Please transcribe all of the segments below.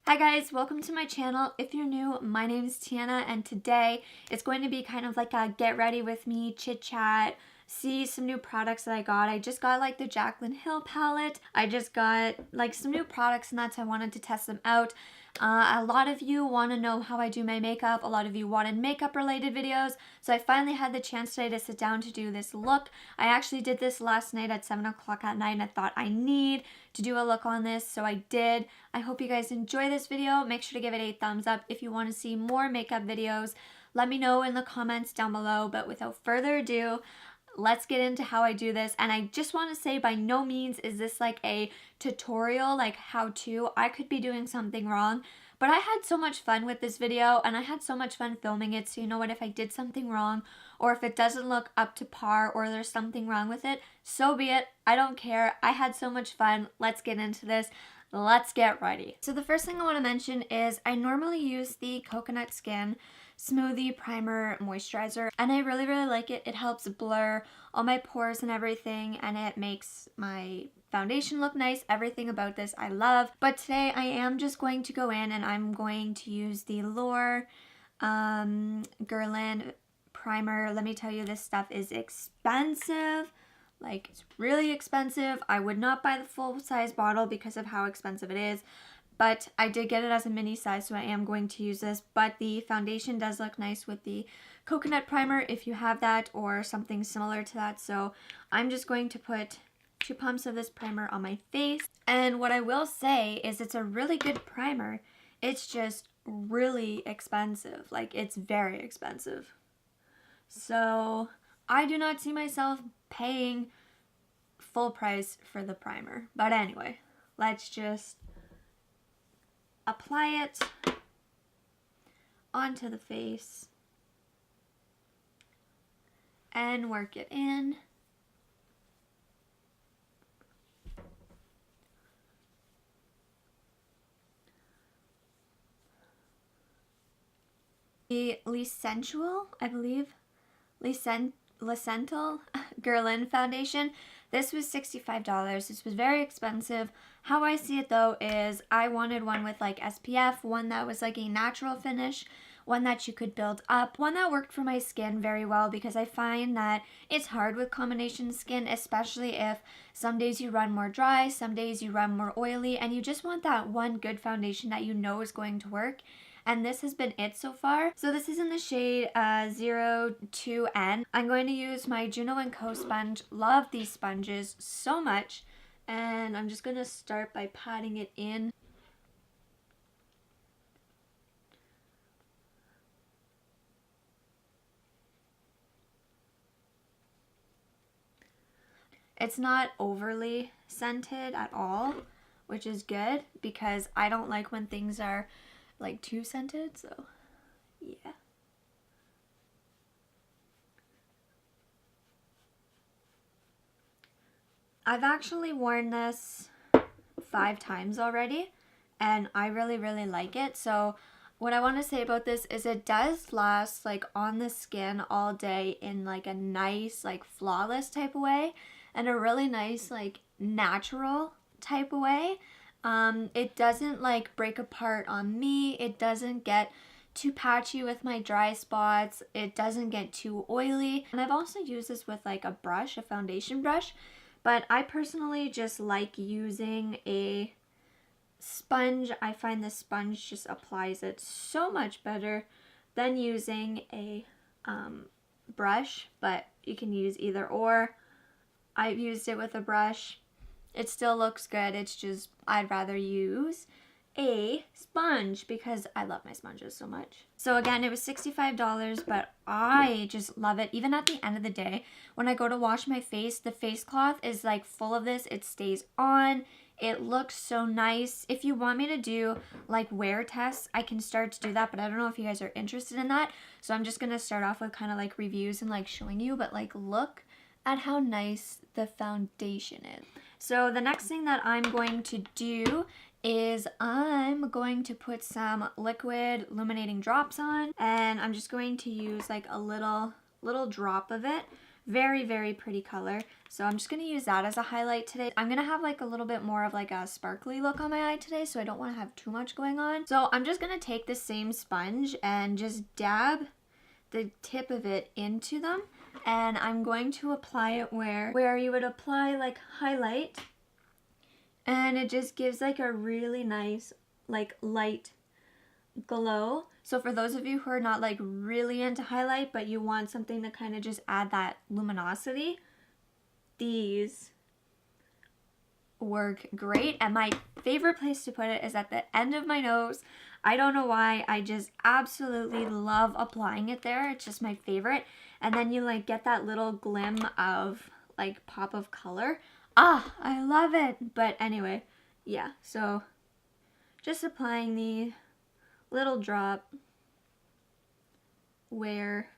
Hi guys, welcome to my channel. If you're new, my name is Tiana and today it's going to be kind of like a get ready with me, chit chat, see some new products that I got. I just got like the Jaclyn Hill palette. I just got like some new products and that's I wanted to test them out. A lot of you want to know how I do my makeup. A lot of you wanted makeup related videos. So I finally had the chance today to sit down to do this look. I actually did this last night at 7 o'clock at night and I thought I need to do a look on this. So I did. I hope you guys enjoy this video. Make sure to give it a thumbs up. If you want to see more makeup videos, let me know in the comments down below. But without further ado, let's get into how I do this. And I just want to say by no means is this like a tutorial, like how to. I could be doing something wrong, but I had so much fun with this video and I had so much fun filming it. So you know what, if I did something wrong or if it doesn't look up to par or there's something wrong with it, so be it. I don't care. I had so much fun. Let's get into this. Let's get ready. So the first thing I want to mention is I normally use the Coconut Skin Smoothie Primer Moisturizer and I really like it. It helps blur all my pores and everything and it makes my foundation look nice. Everything about this I love. But today I am just going to go in and I'm going to use the L'Oreal Guerlain primer. Let me tell you, this stuff is expensive. Like, it's really expensive. I would not buy the full size bottle because of how expensive it is. But I did get it as a mini size, so I am going to use this. But the foundation does look nice with the coconut primer if you have that or something similar to that. So I'm just going to put 2 pumps of this primer on my face. And what I will say is it's a really good primer. It's just really expensive. Like, it's very expensive. So I do not see myself paying full price for the primer. But anyway, let's just apply it onto the face and work it in. The L'essentiel, I believe, L'essentiel Guerlain foundation. This was $65. This was very expensive. How I see it though is I wanted one with like SPF, one that was like a natural finish, one that you could build up, one that worked for my skin very well because I find that it's hard with combination skin, especially if some days you run more dry, some days you run more oily, and you just want that one good foundation that you know is going to work. And this has been it so far. So this is in the shade 02N. I'm going to use my Juno Co sponge. Love these sponges so much. And I'm just going to start by patting it in. It's not overly scented at all, which is good because I don't like when things are like too scented, so yeah. I've actually worn this 5 times already and I really like it. So what I want to say about this is it does last like on the skin all day in like a nice like flawless type of way and a really nice like natural type of way. It doesn't like break apart on me. It doesn't get too patchy with my dry spots. It doesn't get too oily. And I've also used this with like a brush, a foundation brush, but I personally just like using a sponge. I find the sponge just applies it so much better than using a brush, but you can use either or. I've used it with a brush. It still looks good. It's just I'd rather use a sponge because I love my sponges so much. So again, it was $65, but I just love it. Even at the end of the day, when I go to wash my face, the face cloth is like full of this. It stays on. It looks so nice. If you want me to do like wear tests, I can start to do that, but I don't know if you guys are interested in that. So I'm just going to start off with kind of like reviews and like showing you, but like look at how nice the foundation is. So the next thing that I'm going to do is I'm going to put some liquid illuminating drops on, and I'm just going to use like a little drop of it Very, very pretty color. So I'm just going to use that as a highlight today. I'm going to have like a little bit more of like a sparkly look on my eye today, so I don't want to have too much going on. So I'm just going to take the same sponge and just dab the tip of it into them. And I'm going to apply it where you would apply like highlight. And it just gives like a really nice like light glow. So for those of you who are not like really into highlight but you want something to kind of just add that luminosity, these work great. And my favorite place to put it is at the end of my nose. I don't know why, I just absolutely love applying it there. It's just my favorite. And then you like get that little glim of like pop of color. Ah, I love it. But anyway, yeah, so just applying the little drop where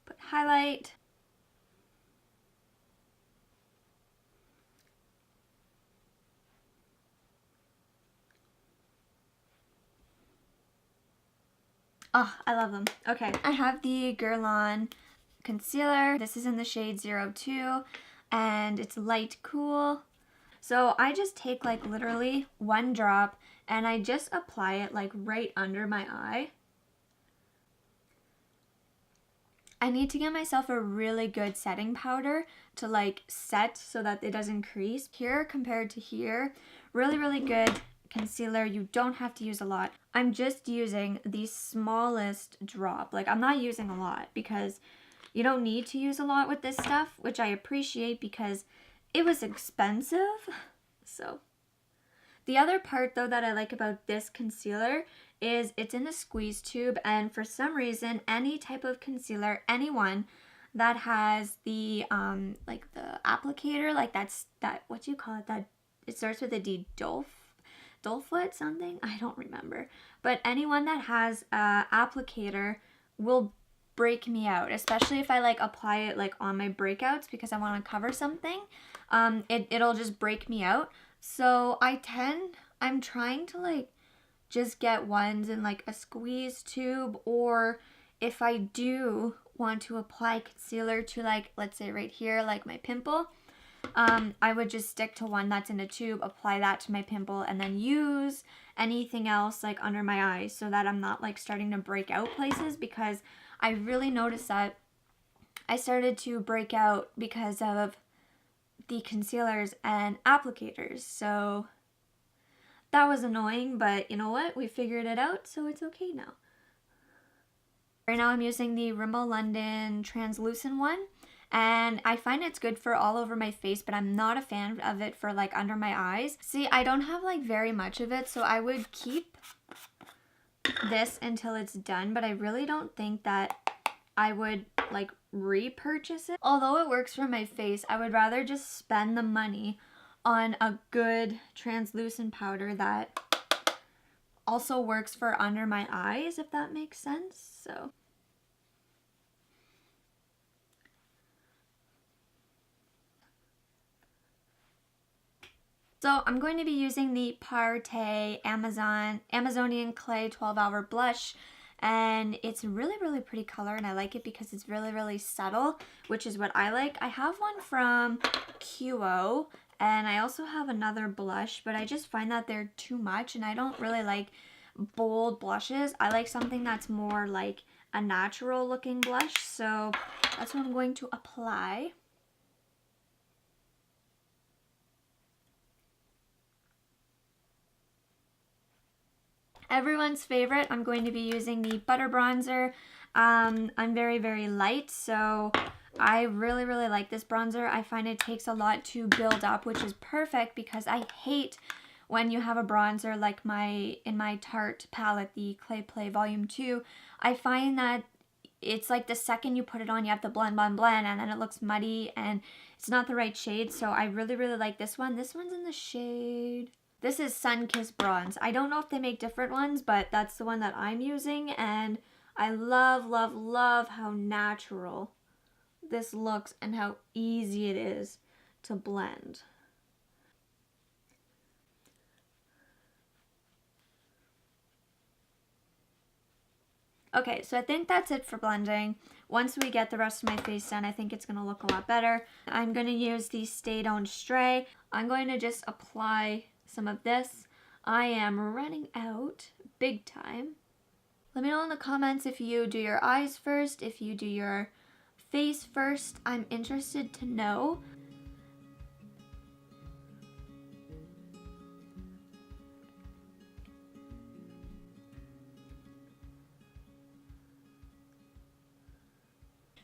put highlight. Oh, I love them. Okay, I have the Guerlain concealer. This is in the shade 02 and it's light cool. So I just take like literally one drop and I just apply it like right under my eye. I need to get myself a really good setting powder to like set so that it doesn't crease. Here compared to here, really, really good concealer. You don't have to use a lot. I'm just using the smallest drop. Like I'm not using a lot because you don't need to use a lot with this stuff, which I appreciate because it was expensive. So the other part though that I like about this concealer is it's in a squeeze tube, and for some reason any type of concealer, anyone that has the like the applicator, like that what do you call it, that it starts with a D, Dolfoot something, I don't remember, but anyone that has a applicator will break me out, especially if I like apply it like on my breakouts because I want to cover something. It'll just break me out. So I'm trying to like just get ones in like a squeeze tube, or if I do want to apply concealer to like, let's say right here, like my pimple, I would just stick to one that's in a tube, apply that to my pimple, and then use anything else like under my eyes so that I'm not like starting to break out places, because I really noticed that I started to break out because of the concealers and applicators. So that was annoying, but you know what? We figured it out, so it's okay now. Right now I'm using the Rimmel London translucent one, and I find it's good for all over my face, but I'm not a fan of it for like under my eyes. See, I don't have like very much of it, so I would keep this until it's done, but I really don't think that I would like repurchase it. Although it works for my face, I would rather just spend the money on a good translucent powder that also works for under my eyes, if that makes sense. So I'm going to be using the Parte Amazonian Clay 12-Hour Blush, and it's a really, really pretty color, and I like it because it's really, really subtle, which is what I like. I have one from QO, and I also have another blush, but I just find that they're too much, and I don't really like bold blushes. I like something that's more like a natural looking blush, so that's what I'm going to apply. Everyone's favorite, I'm going to be using the Butter Bronzer. I'm very, very light, so I really, really like this bronzer. I find it takes a lot to build up, which is perfect because I hate when you have a bronzer like in my Tarte palette, the Clay Play Volume 2. I find that it's like the second you put it on, you have to blend, blend, blend, and then it looks muddy and it's not the right shade. So I really, really like this one. This one's in the shade... This is Sun Kiss Bronze. I don't know if they make different ones, but that's the one that I'm using, and I love, love, love how natural this looks and how easy it is to blend. Okay, so I think that's it for blending. Once we get the rest of my face done, I think it's going to look a lot better. I'm going to use the Stay Don't Stray. I'm going to just apply some of this. I am running out big time. Let me know in the comments if you do your eyes first, if you do your face first. I'm interested to know.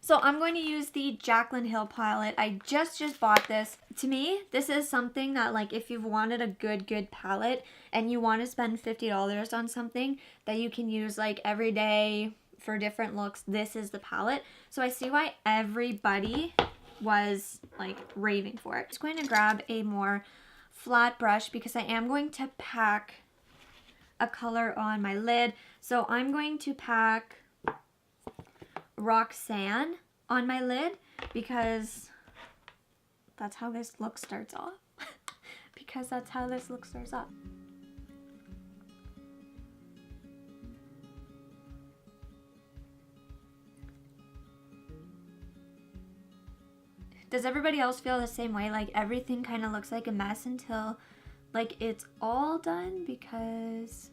So I'm going to use the Jaclyn Hill palette. I just bought this. To me, this is something that, like, if you've wanted a good palette and you want to spend $50 on something that you can use like every day for different looks, this is the palette. So I see why everybody was like raving for it. I'm just going to grab a more flat brush because I am going to pack a color on my lid. So I'm going to pack Roxanne on my lid because that's how this look starts off. Because that's how this look starts off. Does everybody else feel the same way? Like everything kind of looks like a mess until like it's all done? Because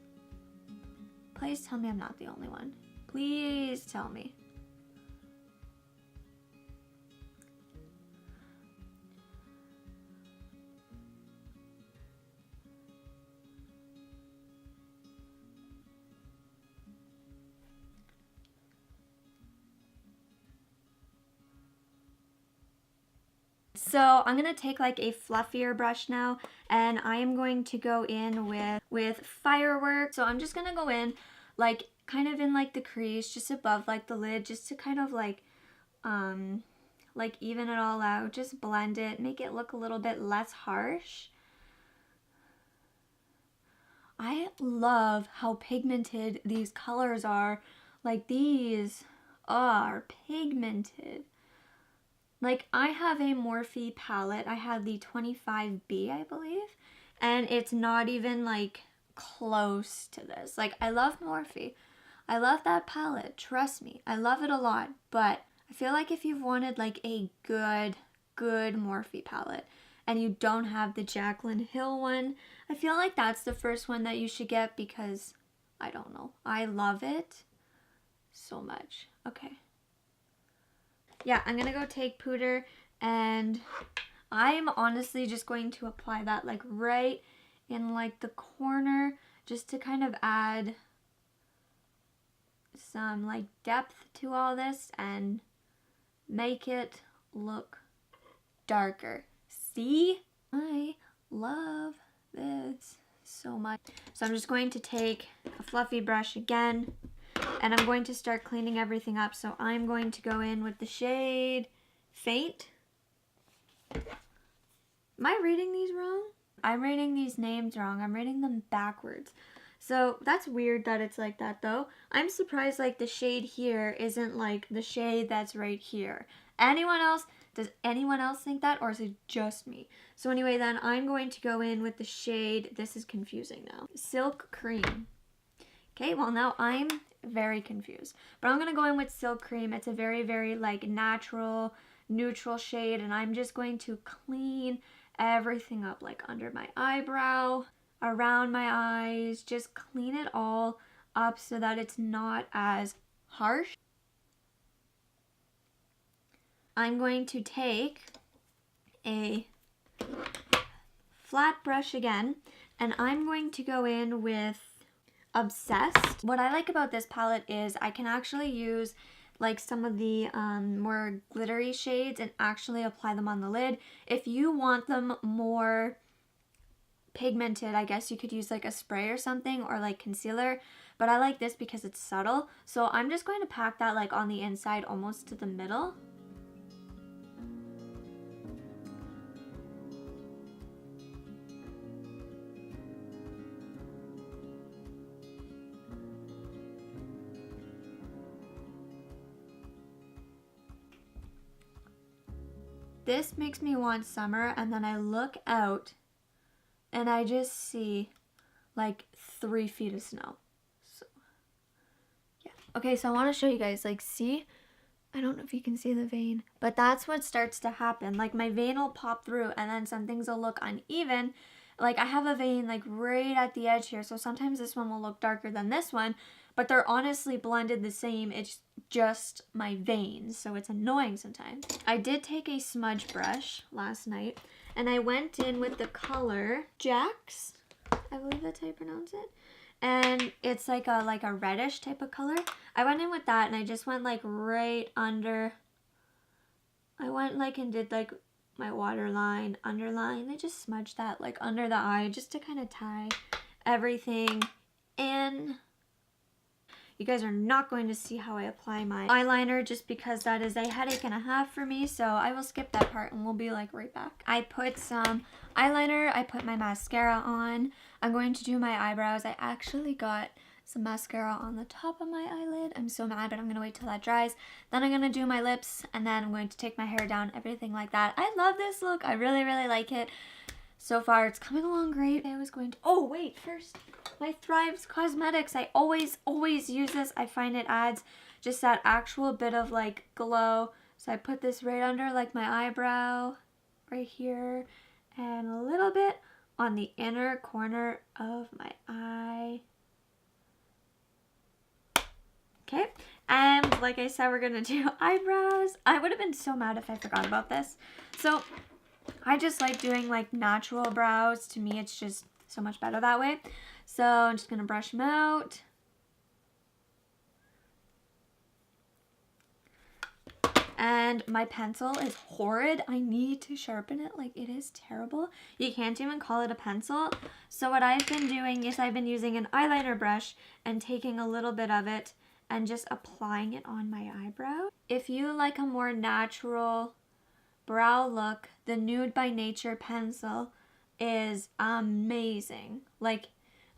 please tell me I'm not the only one. Please tell me. So I'm going to take like a fluffier brush now, and I am going to go in with Fireworks. So I'm just going to go in like kind of in like the crease just above like the lid, just to kind of like even it all out, just blend it, make it look a little bit less harsh. I love how pigmented these colors are. Like these are pigmented. Like I have a Morphe palette. I have the 25B, I believe, and it's not even like close to this. Like I love Morphe. I love that palette. Trust me. I love it a lot, but I feel like if you've wanted like a good Morphe palette and you don't have the Jaclyn Hill one, I feel like that's the first one that you should get because I don't know. I love it so much. Okay. Yeah, I'm going to go take Pooter, and I'm honestly just going to apply that like right in like the corner just to kind of add some like depth to all this and make it look darker. See? I love this so much. So I'm just going to take a fluffy brush again, and I'm going to start cleaning everything up. So I'm going to go in with the shade Faint. Am I reading these wrong? I'm reading these names wrong. I'm reading them backwards. So that's weird that it's like that though. I'm surprised like the shade here isn't like the shade that's right here. Anyone else? Does anyone else think that, or is it just me? So anyway, then I'm going to go in with the shade, this is confusing now, Silk Cream. Okay, well now I'm very confused. But I'm going to go in with Silk Cream. It's a very like natural, neutral shade, and I'm just going to clean everything up like under my eyebrow, around my eyes, just clean it all up so that it's not as harsh. I'm going to take a flat brush again, and I'm going to go in with Obsessed. What I like about this palette is I can actually use like some of the more glittery shades and actually apply them on the lid. If you want them more pigmented, I guess you could use like a spray or something, or like concealer, but I like this because it's subtle. So I'm just going to pack that like on the inside almost to the middle. This makes me want summer, and then I look out and I just see like 3 feet of snow. So, yeah. Okay, so I want to show you guys, like, see? I don't know if you can see the vein, but that's what starts to happen. Like, my vein will pop through and then some things will look uneven. Like, I have a vein, like, right at the edge here, so sometimes this one will look darker than this one, but they're honestly blended the same. It's just my veins, so it's annoying sometimes. I did take a smudge brush last night, and I went in with the color Jax. I believe that's how you pronounce it. And it's like a reddish type of color. I went in with that and I just went like right under. I went like and did like my waterline, underline. I just smudged that like under the eye just to kind of tie everything in. You guys are not going to see how I apply my eyeliner just because that is a headache and a half for me. So I will skip that part and we'll be like right back. I put some eyeliner. I put my mascara on. I'm going to do my eyebrows. I actually got some mascara on the top of my eyelid. I'm so mad, but I'm going to wait till that dries. Then I'm going to do my lips and then I'm going to take my hair down, everything like that. I love this look. I really, really like it. So far, it's coming along great. I was going to, oh wait, first, my Thrives Cosmetics. I always use this. I find it adds just that actual bit of like glow. So I put this right under like my eyebrow, right here, and a little bit on the inner corner of my eye. Okay, and like I said, we're gonna do eyebrows. I would have been so mad if I forgot about this. So I just like doing like natural brows. To me, it's just so much better that way. So I'm just gonna brush them out. And my pencil is horrid. I need to sharpen it. Like, it is terrible. You can't even call it a pencil. So what I've been doing is I've been using an eyeliner brush and taking a little bit of it and just applying it on my eyebrow. If you like a more natural brow look, the Nude by Nature pencil is amazing. Like,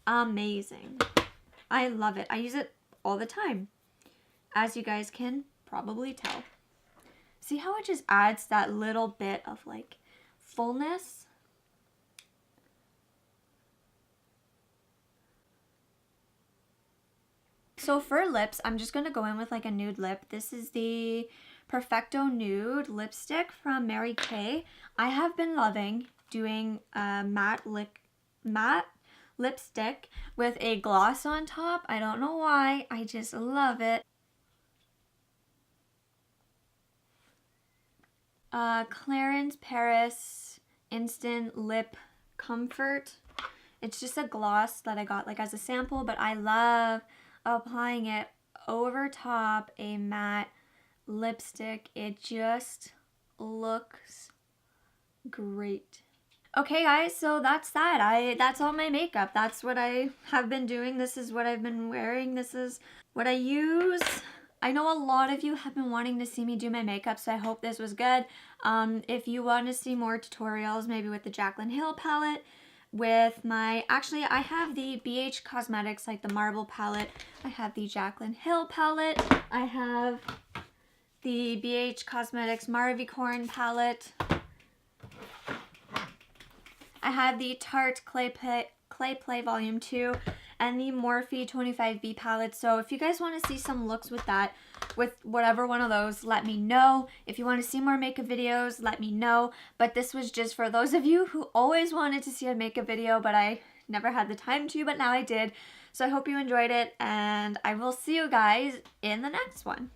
amazing. I love it. I use it all the time, as you guys can probably tell. See how it just adds that little bit of like fullness? So for lips, I'm just going to go in with like a nude lip. This is the Perfecto Nude lipstick from Mary Kay. I have been loving doing a matte lipstick with a gloss on top. I don't know why. I just love it. Clarins Paris Instant Lip Comfort. It's just a gloss that I got like as a sample, but I love applying it over top a matte lipstick. It just looks great. Okay guys, so that's that. That's all my makeup. That's what I have been doing. This is what I've been wearing. This is what I use. I know a lot of you have been wanting to see me do my makeup, so I hope this was good. If you want to see more tutorials, maybe with the Jaclyn Hill palette, with my, actually I have the BH Cosmetics, like the Marble palette. I have the Jaclyn Hill palette. I have the BH Cosmetics Marvy Corn palette. I have the Tarte Clay Play Volume 2 and the Morphe 25B palette. So if you guys want to see some looks with that, with whatever one of those, let me know. If you want to see more makeup videos, let me know. But this was just for those of you who always wanted to see a makeup video, but I never had the time to, but now I did. So I hope you enjoyed it, and I will see you guys in the next one.